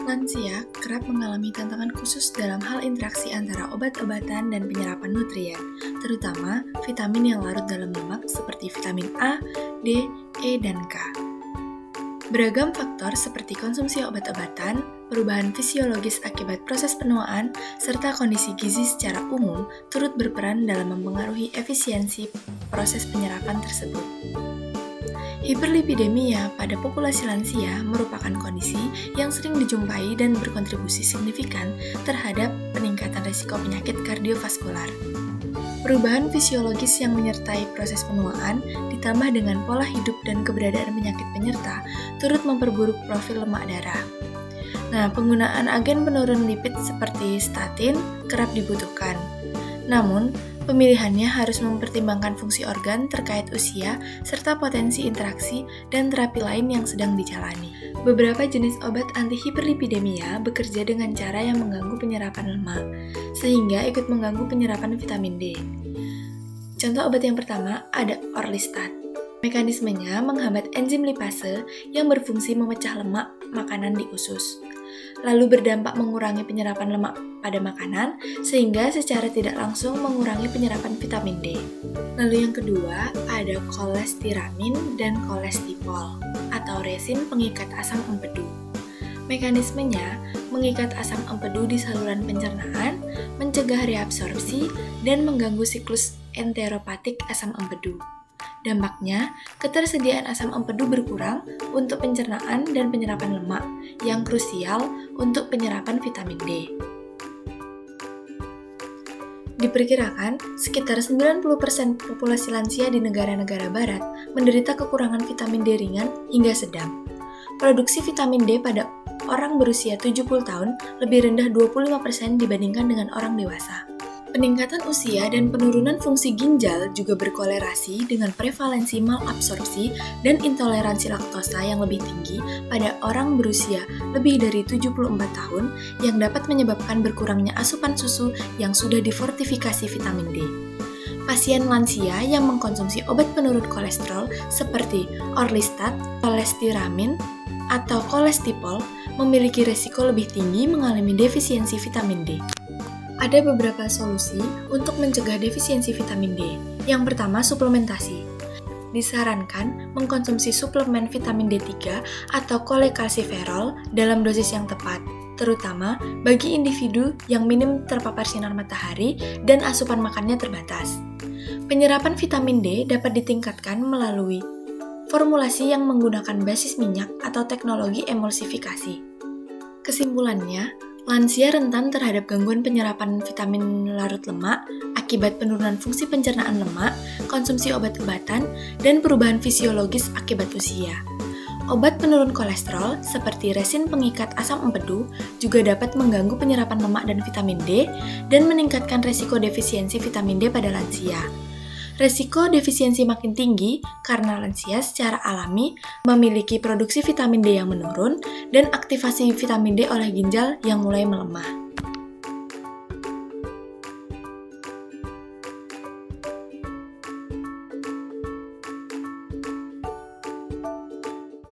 Lansia kerap mengalami tantangan khusus dalam hal interaksi antara obat-obatan dan penyerapan nutrien, terutama vitamin yang larut dalam lemak seperti vitamin A, D, E, dan K. Beragam faktor seperti konsumsi obat-obatan, perubahan fisiologis akibat proses penuaan, serta kondisi gizi secara umum turut berperan dalam mempengaruhi efisiensi proses penyerapan tersebut. Hiperlipidemia pada populasi lansia merupakan kondisi yang sering dijumpai dan berkontribusi signifikan terhadap peningkatan risiko penyakit kardiovaskular. Perubahan fisiologis yang menyertai proses penuaan ditambah dengan pola hidup dan keberadaan penyakit penyerta turut memperburuk profil lemak darah. Nah, penggunaan agen penurun lipid seperti statin kerap dibutuhkan. Namun, pemilihannya harus mempertimbangkan fungsi organ terkait usia serta potensi interaksi dan terapi lain yang sedang dijalani. Beberapa jenis obat antihiperlipidemia bekerja dengan cara yang mengganggu penyerapan lemak, sehingga ikut mengganggu penyerapan vitamin D. Contoh obat yang pertama ada Orlistat. Mekanismenya menghambat enzim lipase yang berfungsi memecah lemak makanan di usus, lalu berdampak mengurangi penyerapan lemak pada makanan, sehingga secara tidak langsung mengurangi penyerapan vitamin D. Lalu yang kedua, ada kolestiramin dan kolestipol, atau resin pengikat asam empedu. Mekanismenya mengikat asam empedu di saluran pencernaan, mencegah reabsorpsi, dan mengganggu siklus enteropatik asam empedu. Dampaknya, ketersediaan asam empedu berkurang untuk pencernaan dan penyerapan lemak, yang krusial untuk penyerapan vitamin D. Diperkirakan, sekitar 90% populasi lansia di negara-negara barat menderita kekurangan vitamin D ringan hingga sedang. Produksi vitamin D pada orang berusia 70 tahun lebih rendah 25% dibandingkan dengan orang dewasa. Peningkatan usia dan penurunan fungsi ginjal juga berkolerasi dengan prevalensi malabsorpsi dan intoleransi laktosa yang lebih tinggi pada orang berusia lebih dari 74 tahun yang dapat menyebabkan berkurangnya asupan susu yang sudah difortifikasi vitamin D. Pasien lansia yang mengkonsumsi obat penurun kolesterol seperti Orlistat, kolestiramin, atau kolestipol memiliki risiko lebih tinggi mengalami defisiensi vitamin D. Ada beberapa solusi untuk mencegah defisiensi vitamin D. Yang pertama, suplementasi. Disarankan mengkonsumsi suplemen vitamin D3 atau kolekalsiferol dalam dosis yang tepat, terutama bagi individu yang minim terpapar sinar matahari dan asupan makannya terbatas. Penyerapan vitamin D dapat ditingkatkan melalui formulasi yang menggunakan basis minyak atau teknologi emulsifikasi. Kesimpulannya, lansia rentan terhadap gangguan penyerapan vitamin larut lemak akibat penurunan fungsi pencernaan lemak, konsumsi obat-obatan, dan perubahan fisiologis akibat usia. Obat penurun kolesterol seperti resin pengikat asam empedu juga dapat mengganggu penyerapan lemak dan vitamin D dan meningkatkan resiko defisiensi vitamin D pada lansia. Resiko defisiensi makin tinggi karena lansia secara alami memiliki produksi vitamin D yang menurun dan aktivasi vitamin D oleh ginjal yang mulai melemah.